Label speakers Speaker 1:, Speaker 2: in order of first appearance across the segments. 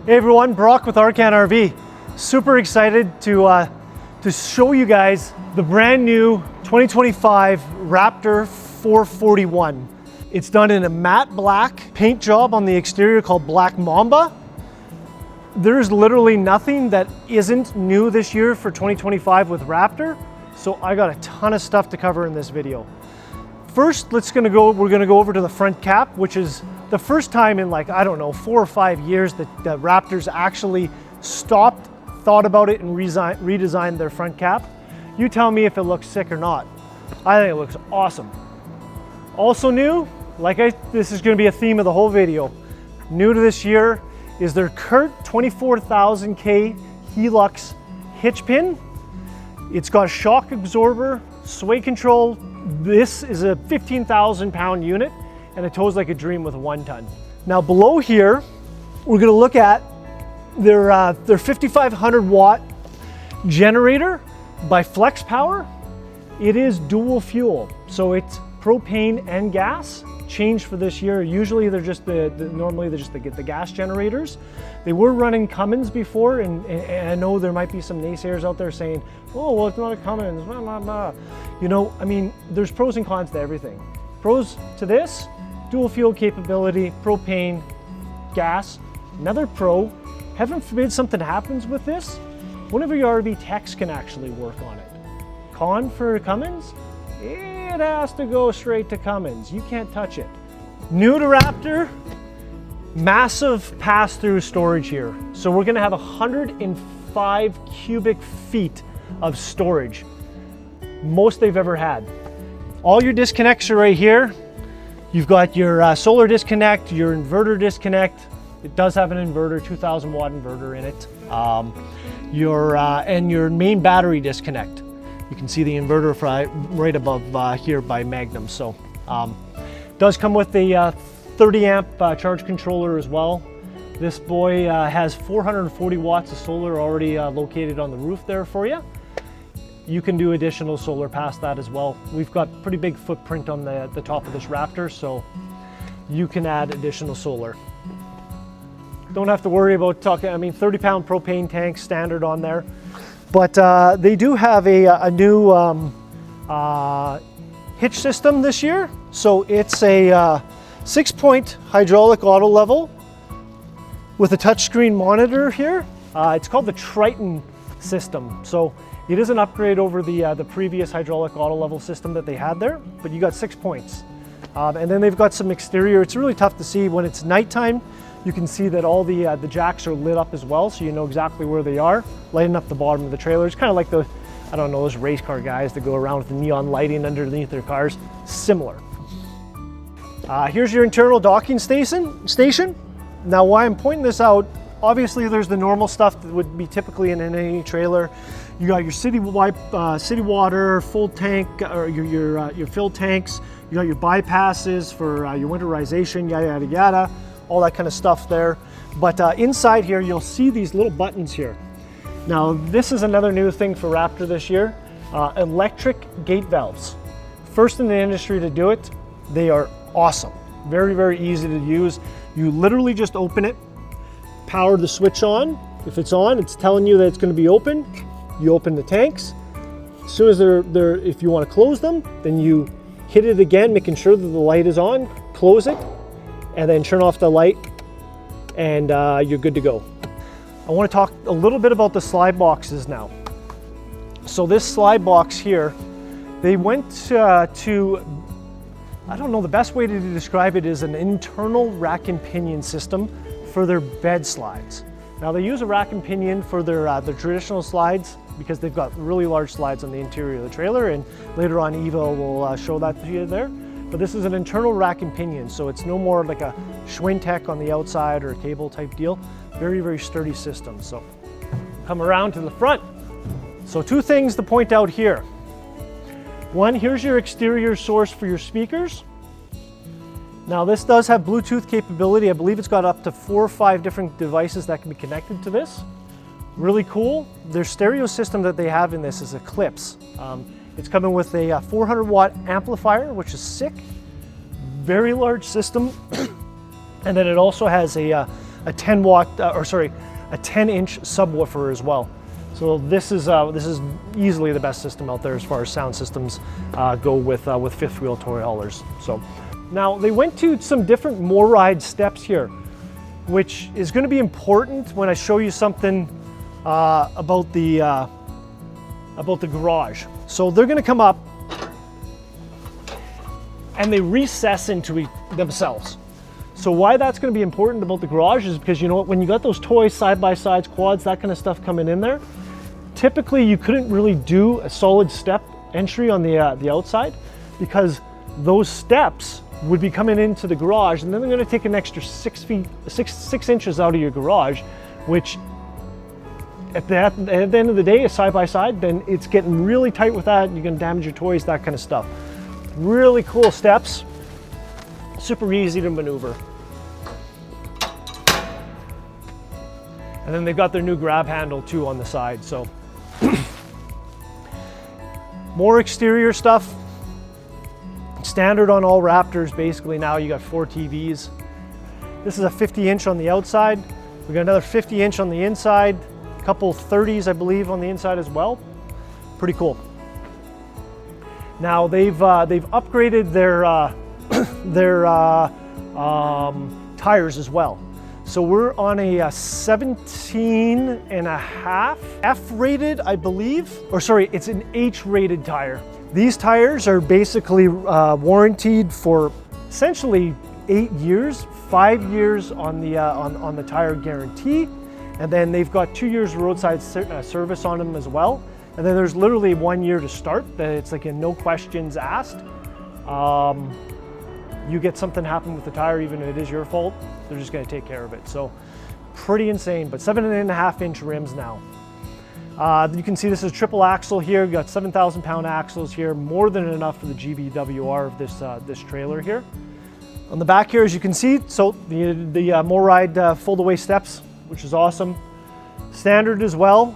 Speaker 1: Hey everyone, Brock with Arcan RV. Super excited to show you guys the brand new 2025 Raptor 441. It's done in a matte black paint job on the exterior called Black Mamba. There's literally nothing that isn't new this year for 2025 with Raptor, so I got a ton of stuff to cover in this video. First, we're gonna go over to the front cap, which is the first time in, like, I don't know, 4 or 5 years that Raptors actually stopped, thought about it, and redesigned their front cap. You tell me if it looks sick or not. I think it looks awesome. Also new, this is gonna be a theme of the whole video. New to this year is their CURT 24,000K Helux hitch pin. It's got a shock absorber, sway control. This is a 15,000 pound unit and it tows like a dream with a 1 ton. Now below here, we're gonna look at their 5,500 watt generator by Flex Power. It is dual fuel, so it's propane and gas. Changed for this year. Usually they're just normally they're just the gas generators. They were running Cummins before, and I know there might be some naysayers out there saying, oh, well, it's not a Cummins, blah, blah, blah. You know, I mean, there's pros and cons to everything. Pros to this, dual fuel capability, propane, gas. Another pro, heaven forbid something happens with this, one of your RV techs can actually work on it. Con for Cummins, it has to go straight to Cummins. You can't touch it. New to Raptor, massive pass-through storage here. So we're gonna have 105 cubic feet of storage. Most they've ever had. All your disconnects are right here. You've got your solar disconnect, your inverter disconnect. It does have an inverter, 2,000 watt inverter in it. And your main battery disconnect. You can see the inverter right above here by Magnum. So does come with a 30 amp charge controller as well. This boy has 440 watts of solar already located on the roof there for you. You can do additional solar past that as well. We've got pretty big footprint on the top of this Raptor, so you can add additional solar. Don't have to worry about 30-pound propane tank standard on there. But they do have a new hitch system this year. So it's a 6-point hydraulic auto level with a touchscreen monitor here. It's called the Triton system. So it is an upgrade over the previous hydraulic auto level system that they had there, but you got 6 points. And then they've got some exterior. It's really tough to see when it's nighttime. You can see that all the jacks are lit up as well, so you know exactly where they are, lighting up the bottom of the trailer. It's kind of like those race car guys that go around with the neon lighting underneath their cars. Similar. Here's your internal docking station. Now, why I'm pointing this out, obviously there's the normal stuff that would be typically in any trailer. You got your city water, full tank, or your fill tanks. You got your bypasses for your winterization, yada, yada, yada. All that kind of stuff there. But inside here, you'll see these little buttons here. Now, this is another new thing for Raptor this year, electric gate valves. First in the industry to do it. They are awesome. Very, very easy to use. You literally just open it, power the switch on. If it's on, it's telling you that it's gonna be open. You open the tanks. As soon as if you wanna close them, then you hit it again, making sure that the light is on, close it, and then turn off the light, and you're good to go. I want to talk a little bit about the slide boxes now. So this slide box here, they went to, I don't know, the best way to describe it is an internal rack and pinion system for their bed slides. Now they use a rack and pinion for their traditional slides because they've got really large slides on the interior of the trailer, and later on Eva will show that to you there. But this is an internal rack and pinion, so it's no more like a Schwintek on the outside or a cable type deal. Very, very sturdy system. So come around to the front. So 2 things to point out here. One, here's your exterior source for your speakers. Now this does have Bluetooth capability. I believe it's got up to 4 or 5 different devices that can be connected to this. Really cool. Their stereo system that they have in this is Eclipse. It's coming with a 400 watt amplifier, which is sick. Very large system. And then it also has a a 10-inch subwoofer as well. So this is easily the best system out there as far as sound systems go with fifth wheel toy haulers. So now they went to some different MORryde steps here, which is going to be important when I show you something about the garage. So they're going to come up and they recess into themselves. So why that's going to be important about the garage is because, you know what, when you got those toys, side-by-sides, quads, that kind of stuff coming in there, typically you couldn't really do a solid step entry on the outside, because those steps would be coming into the garage, and then they're going to take an extra 6 inches out of your garage, which at the end of the day, a side-by-side, then it's getting really tight with that, and you're going to damage your toys, that kind of stuff. Really cool steps, super easy to maneuver. And then they've got their new grab handle too on the side. So more exterior stuff. Standard on all Raptors basically now. You got 4 TVs. This is a 50-inch on the outside. We got another 50-inch on the inside. A couple 30s, I believe, on the inside as well. Pretty cool. Now they've upgraded their tires as well. So we're on a 17.5 F-rated, I believe, or sorry, it's an H-rated tire. These tires are basically warranted for essentially 8 years, 5 years on the tire guarantee, and then they've got 2 years roadside service on them as well. And then there's literally 1 year to start. That it's like a no questions asked. You get something happen with the tire, even if it is your fault, they're just going to take care of it. So pretty insane, but 7.5-inch rims now. You can see this is triple axle here. You've got 7,000-pound axles here, more than enough for the GVWR of this trailer here. On the back here, as you can see, so the MORryde fold-away steps, which is awesome. Standard as well,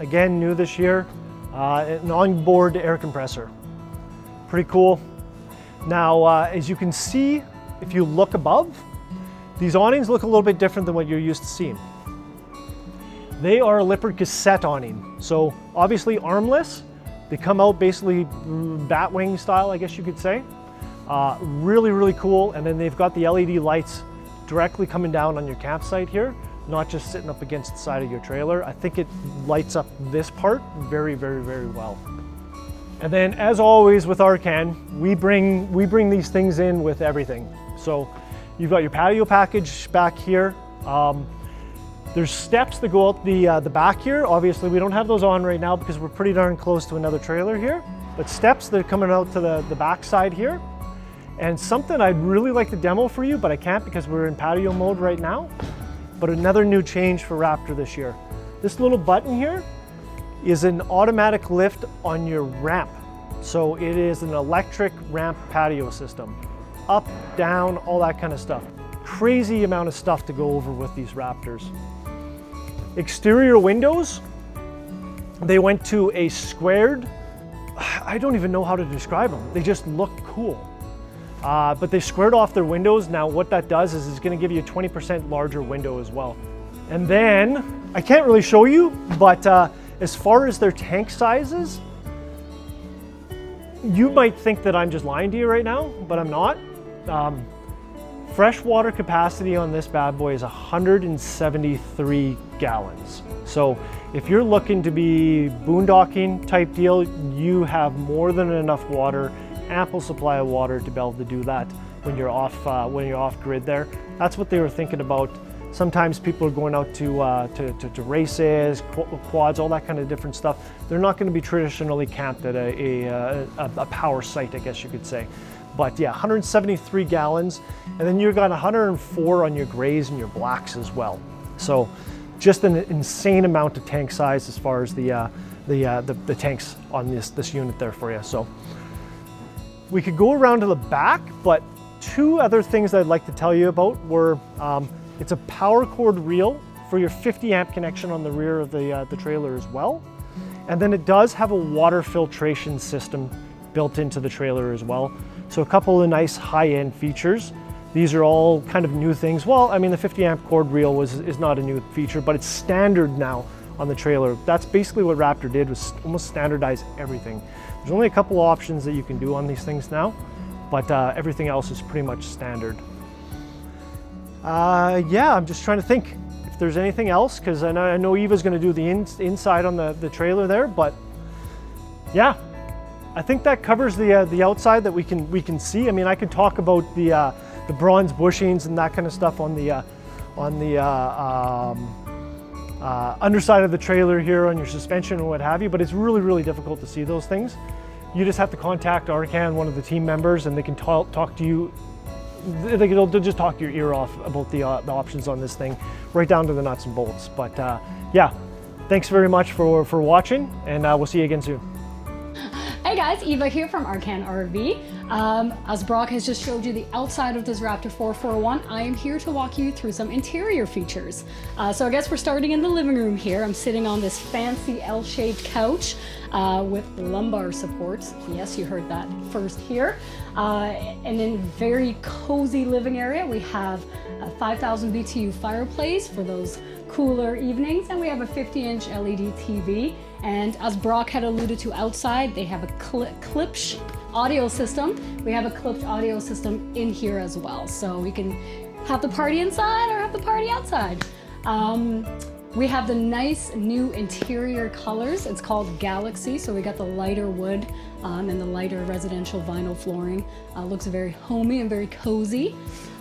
Speaker 1: again, new this year. An onboard air compressor. Pretty cool. Now, as you can see, if you look above, these awnings look a little bit different than what you're used to seeing. They are a Lippert cassette awning. So obviously armless. They come out basically batwing style, I guess you could say. Really, really cool. And then they've got the LED lights directly coming down on your campsite here, not just sitting up against the side of your trailer. I think it lights up this part very, very, very well. And then, as always with Arcan, we bring these things in with everything. So you've got your patio package back here. There's steps that go out the back here. Obviously, we don't have those on right now because we're pretty darn close to another trailer here. But steps that are coming out to the back side here. And something I'd really like to demo for you, but I can't because we're in patio mode right now. But another new change for Raptor this year. This little button here is an automatic lift on your ramp. So it is an electric ramp patio system. Up, down, all that kind of stuff. Crazy amount of stuff to go over with these Raptors. Exterior windows, they went to a squared, I don't even know how to describe them. They just look cool. But they squared off their windows. Now what that does is it's going to give you a 20% larger window as well. And then, I can't really show you, but as far as their tank sizes, you might think that I'm just lying to you right now, but I'm not. Freshwater capacity on this bad boy is 173 gallons. So if you're looking to be boondocking type deal, you have more than enough water, ample supply of water to be able to do that when you're off grid there. That's what they were thinking about. Sometimes people are going out to races, quads, all that kind of different stuff. They're not going to be traditionally camped at a power site, I guess you could say. But yeah, 173 gallons, and then you've got 104 on your grays and your blacks as well. So just an insane amount of tank size as far as the tanks on this unit there for you. So we could go around to the back, but two other things I'd like to tell you about were it's a power cord reel for your 50 amp connection on the rear of the trailer as well. And then it does have a water filtration system built into the trailer as well. So a couple of nice high-end features. These are all kind of new things. Well, I mean, the 50 amp cord reel is not a new feature, but it's standard now on the trailer. That's basically what Raptor did, was almost standardize everything. There's only a couple options that you can do on these things now, but everything else is pretty much standard. Yeah, I'm just trying to think if there's anything else, because I know Eva's going to do the inside on the trailer there, but yeah, I think that covers the outside that we can see. I mean, I could talk about the bronze bushings and that kind of stuff on the underside of the trailer here on your suspension and what have you, but it's really difficult to see those things. You just have to contact Arcan, one of the team members, and they can talk to you. They'll just talk your ear off about the options on this thing, right down to the nuts and bolts. But yeah, thanks very much for watching, and we'll see you again soon.
Speaker 2: Hey guys, Eva here from Arcan RV. As Brock has just showed you the outside of this Raptor 441, I am here to walk you through some interior features. So I guess we're starting in the living room here. I'm sitting on this fancy L-shaped couch with lumbar supports. Yes, you heard that first here. And in very cozy living area, we have a 5,000 BTU fireplace for those cooler evenings, and we have a 50-inch LED TV. And as Brock had alluded to outside, they have a Klipsch audio system. We have a Klipsch audio system in here as well. So we can have the party inside or have the party outside. We have the nice new interior colors. It's called Galaxy. So we got the lighter wood and the lighter residential vinyl flooring. Looks very homey and very cozy.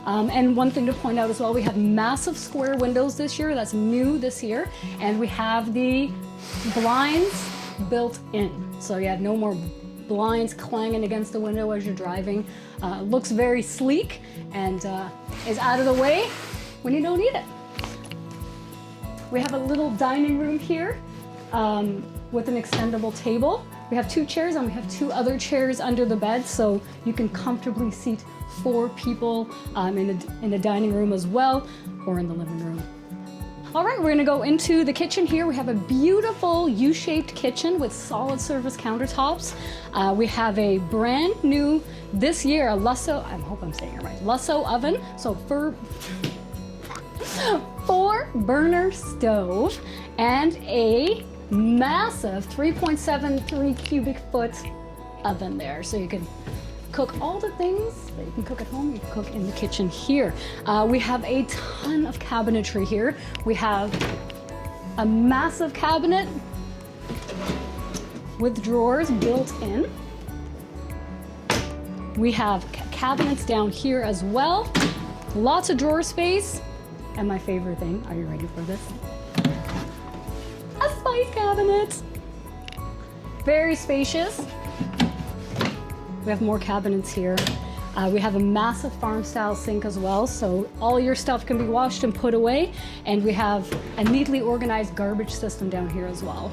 Speaker 2: And one thing to point out as well, we have massive square windows this year. That's new this year. And we have the blinds built in. So you have no more blinds clanging against the window as you're driving. Looks very sleek and is out of the way when you don't need it. We have a little dining room here with an extendable table. We have 2 chairs and we have 2 other chairs under the bed, so you can comfortably seat 4 people in the dining room as well, or in the living room. All right, we're gonna go into the kitchen here. We have a beautiful U-shaped kitchen with solid surface countertops. We have a brand new, this year, a Lusso, I hope I'm saying it right, Lusso oven. So 4 burner stove and a massive 3.73 cubic foot oven there. So you can cook all the things that you can cook at home, you can cook in the kitchen here. We have a ton of cabinetry here. We have a massive cabinet with drawers built in. We have cabinets down here as well. Lots of drawer space. And my favorite thing, are you ready for this? A spice cabinet. Very spacious. We have more cabinets here. We have a massive farm style sink as well, so all your stuff can be washed and put away. And we have a neatly organized garbage system down here as well.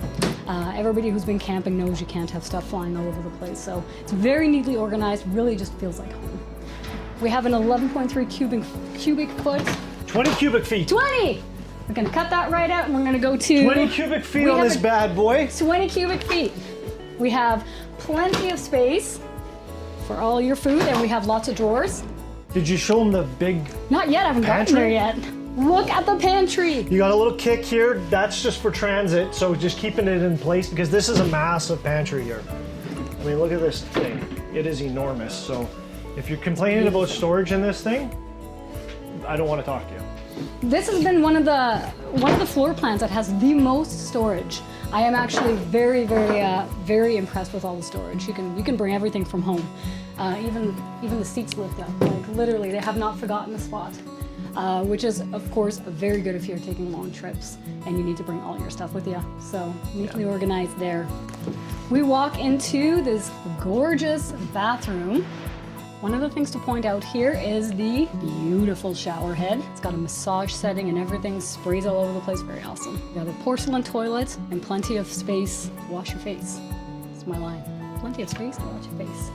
Speaker 2: Everybody who's been camping knows you can't have stuff flying all over the place, so it's very neatly organized, really just feels like home. We have an 11.3 cubic foot.
Speaker 1: 20 cubic feet.
Speaker 2: 20! We're gonna cut that right out and we're gonna go to
Speaker 1: 20 cubic feet on this bad boy.
Speaker 2: 20 cubic feet. We have plenty of space for all your food, and we have lots of drawers.
Speaker 1: Did you show them the big
Speaker 2: Not yet, I haven't gotten there yet. Look at the pantry.
Speaker 1: You got a little kick here. That's just for transit, so just keeping it in place, because this is a massive pantry here. I mean, look at this thing. It is enormous. So if you're complaining about storage in this thing, I don't want to talk to you.
Speaker 2: This has been one of the floor plans that has the most storage. I am actually very impressed with all the storage. You can bring everything from home. Even the seats lift up. Like literally, they have not forgotten the spot. Which is of course very good if you're taking long trips and you need to bring all your stuff with you. So neatly organized there. We walk into this gorgeous bathroom. One of the things to point out here is the beautiful shower head. It's got a massage setting and everything, sprays all over the place, very awesome. You have a porcelain toilet and plenty of space to wash your face. That's my line. Plenty of space to wash your face.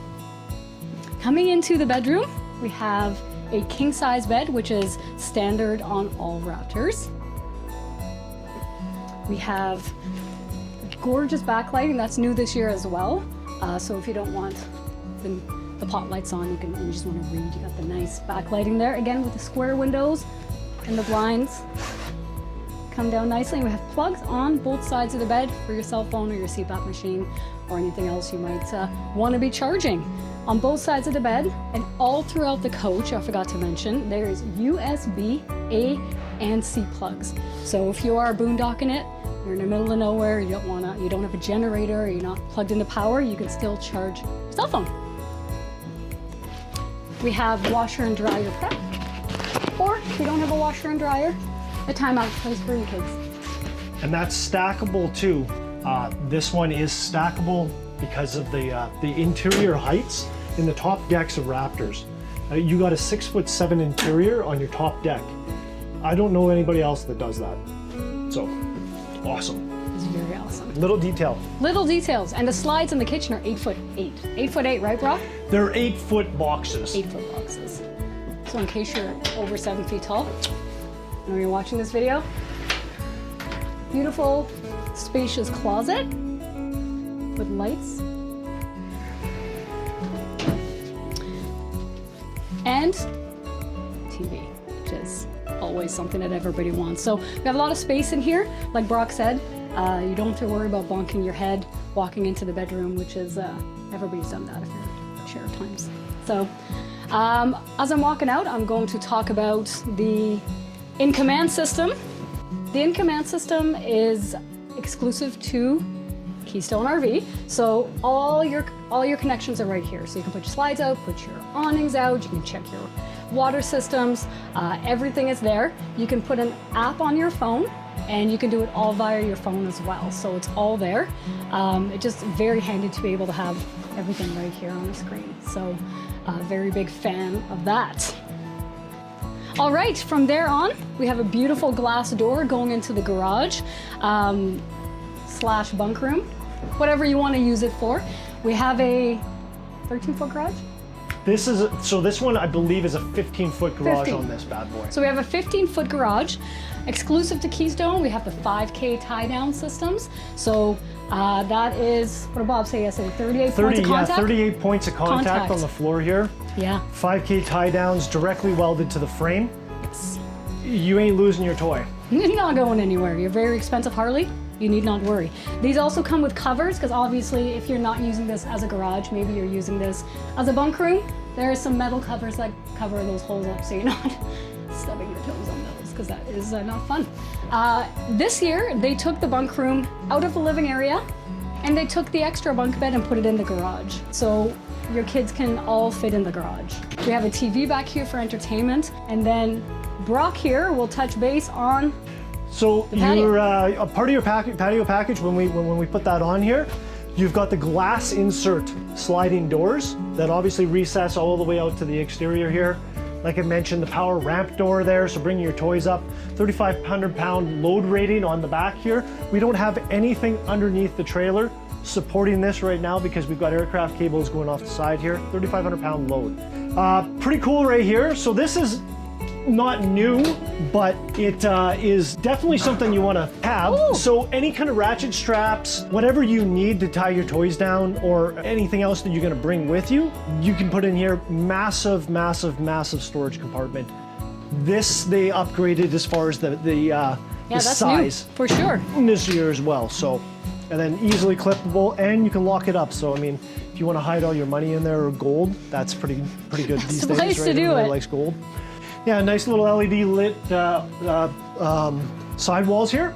Speaker 2: Coming into the bedroom, we have a king-size bed, which is standard on all Raptors. We have gorgeous backlighting, that's new this year as well. So if you don't want the the pot lights on, you just want to read. You got the nice backlighting there. Again, with the square windows and the blinds come down nicely. And we have plugs on both sides of the bed for your cell phone or your CPAP machine or anything else you might want to be charging. On both sides of the bed and all throughout the coach, I forgot to mention, there is USB A and C plugs. So if you are boondocking it, you're in the middle of nowhere, you don't have a generator, you're not plugged into power, you can still charge your cell phone. We have washer and dryer prep, or if you don't have a washer and dryer, a timeout place for your kids.
Speaker 1: And that's stackable too. This one is stackable because of the interior heights in the top decks of Raptors. You got a 6'7" interior on your top deck. I don't know anybody else that does that. So, awesome.
Speaker 2: It's very awesome.
Speaker 1: Little detail.
Speaker 2: Little details. And the slides in the kitchen are 8'8". 8'8", right, Brock?
Speaker 1: They're 8-foot boxes.
Speaker 2: 8-foot boxes. So in case you're over 7 feet tall, and when you're watching this video, beautiful, spacious closet with lights. And TV, which is always something that everybody wants. So we have a lot of space in here. Like Brock said, you don't have to worry about bonking your head walking into the bedroom, which is, everybody's done that if you're share of times. So as I'm walking out, I'm going to talk about the in-command system. The in-command system is exclusive to Keystone RV. So all your connections are right here. So you can put your slides out, put your awnings out, you can check your water systems, everything is there. You can put an app on your phone and you can do it all via your phone as well. So it's all there. It's just very handy to be able to have everything right here on the screen. So very big fan of that. All right, from there on, we have a beautiful glass door going into the garage slash bunk room, whatever you want to use it for. We have a 13-foot garage.
Speaker 1: This one I believe is a 15-foot garage 15. On this bad boy.
Speaker 2: So we have a 15-foot garage. Exclusive to Keystone, we have the 5K tie-down systems. So that is, what did Bob say yesterday, 38 points of contact?
Speaker 1: Yeah, 38 points of contact on the floor here.
Speaker 2: Yeah.
Speaker 1: 5K tie-downs directly welded to the frame.
Speaker 2: Yes.
Speaker 1: You ain't losing your toy.
Speaker 2: You're not going anywhere. Your very expensive Harley, you need not worry. These also come with covers, because obviously if you're not using this as a garage, maybe you're using this as a bunk room, there are some metal covers that cover those holes up so you're not stubbing your toes on those, because that is not fun. This year, they took the bunk room out of the living area and they took the extra bunk bed and put it in the garage. So your kids can all fit in the garage. We have a TV back here for entertainment, and then Brock here will touch base on
Speaker 1: so your a part of your patio package, when we put that on here, you've got the glass insert sliding doors that obviously recess all the way out to the exterior here. Like I mentioned, the power ramp door there, so bringing your toys up. 3,500-pound load rating on the back here. We don't have anything underneath the trailer supporting this right now because we've got aircraft cables going off the side here. 3,500-pound load. Pretty cool right here. So this is not new, but it is definitely something you want to have. Ooh. So any kind of ratchet straps, whatever you need to tie your toys down or anything else that you're going to bring with you, you can put in here. Massive, massive, massive storage compartment. This they upgraded as far as the size.
Speaker 2: New, for sure.
Speaker 1: This year as well. So, and then easily clippable, and you can lock it up. So I mean, if you want to hide all your money in there or gold, that's pretty good these days.
Speaker 2: Place
Speaker 1: right?
Speaker 2: to do
Speaker 1: Everybody
Speaker 2: it.
Speaker 1: likes gold. Yeah, nice little LED lit sidewalls here,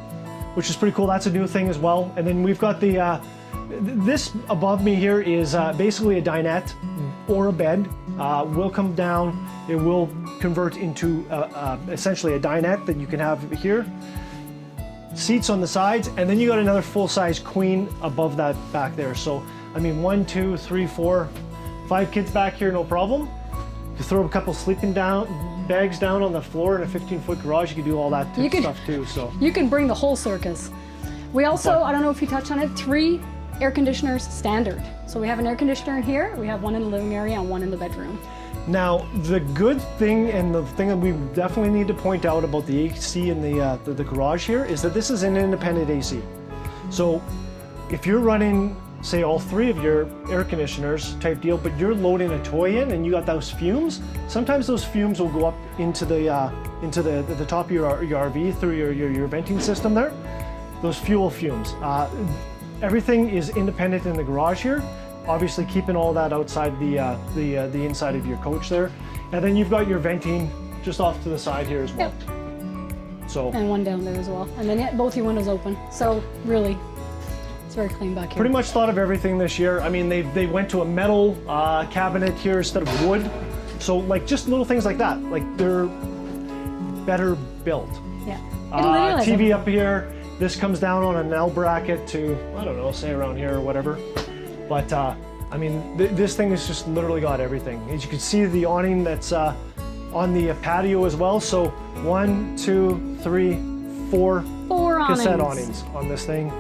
Speaker 1: which is pretty cool. That's a new thing as well. And then we've got the, this above me here is basically a dinette or a bed. Will come down, it will convert into essentially a dinette that you can have here. Seats on the sides, and then you got another full-size queen above that back there. So, I mean, 1, 2, 3, 4, 5 kids back here, no problem. You throw a couple sleeping bags down on the floor in a 15-foot garage, you can do all that stuff too. So
Speaker 2: you can bring the whole circus. We also, I don't know if you touched on it, 3 air conditioners standard. So we have an air conditioner in here, we have one in the living area and one in the bedroom.
Speaker 1: Now, the good thing and the thing that we definitely need to point out about the AC in the garage here is that this is an independent AC. So if you're running say all 3 of your air conditioners type deal, but you're loading a toy in and you got those fumes, sometimes those fumes will go up into the top of your RV through your venting system there. Those fuel fumes. Everything is independent in the garage here. Obviously keeping all that outside the inside of your coach there. And then you've got your venting just off to the side here as well.
Speaker 2: Yep.
Speaker 1: So,
Speaker 2: and one down there as well. And then both your windows open. So really, it's very clean back here.
Speaker 1: pretty much thought of everything this year. I mean, they went to a metal cabinet here instead of wood. So like just little things like that. Like they're better built.
Speaker 2: Yeah. It literally has
Speaker 1: TV up here. This comes down on an L bracket to, I don't know, say around here or whatever. But I mean, this thing has just literally got everything. As you can see, the awning that's on the patio as well. So 1, 2, 3, 4 cassette awnings on this thing.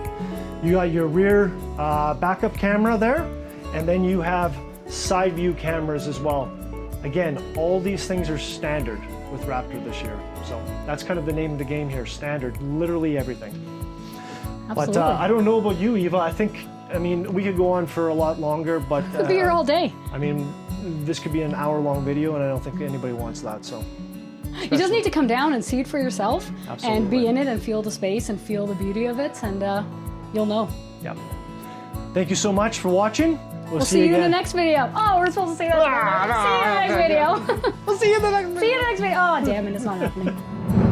Speaker 1: You got your rear backup camera there, and then you have side view cameras as well. Again, all these things are standard with Raptor this year. So that's kind of the name of the game here, standard, literally everything.
Speaker 2: Absolutely.
Speaker 1: But I don't know about you, Eva. I mean, we could go on for a lot longer, but
Speaker 2: Could be here all day.
Speaker 1: I mean, this could be an hour-long video, and I don't think anybody wants that. So
Speaker 2: You just need to come down and see it for yourself.
Speaker 1: Absolutely.
Speaker 2: And be in it and feel the space and feel the beauty of it, and you'll know.
Speaker 1: yeah. Thank you so much for watching.
Speaker 2: We'll see you in
Speaker 1: again.
Speaker 2: the next video. Oh, we're supposed to say that. See you in the next video.
Speaker 1: We'll see you in the next video.
Speaker 2: See you in the next video. Oh, damn it, it's not happening.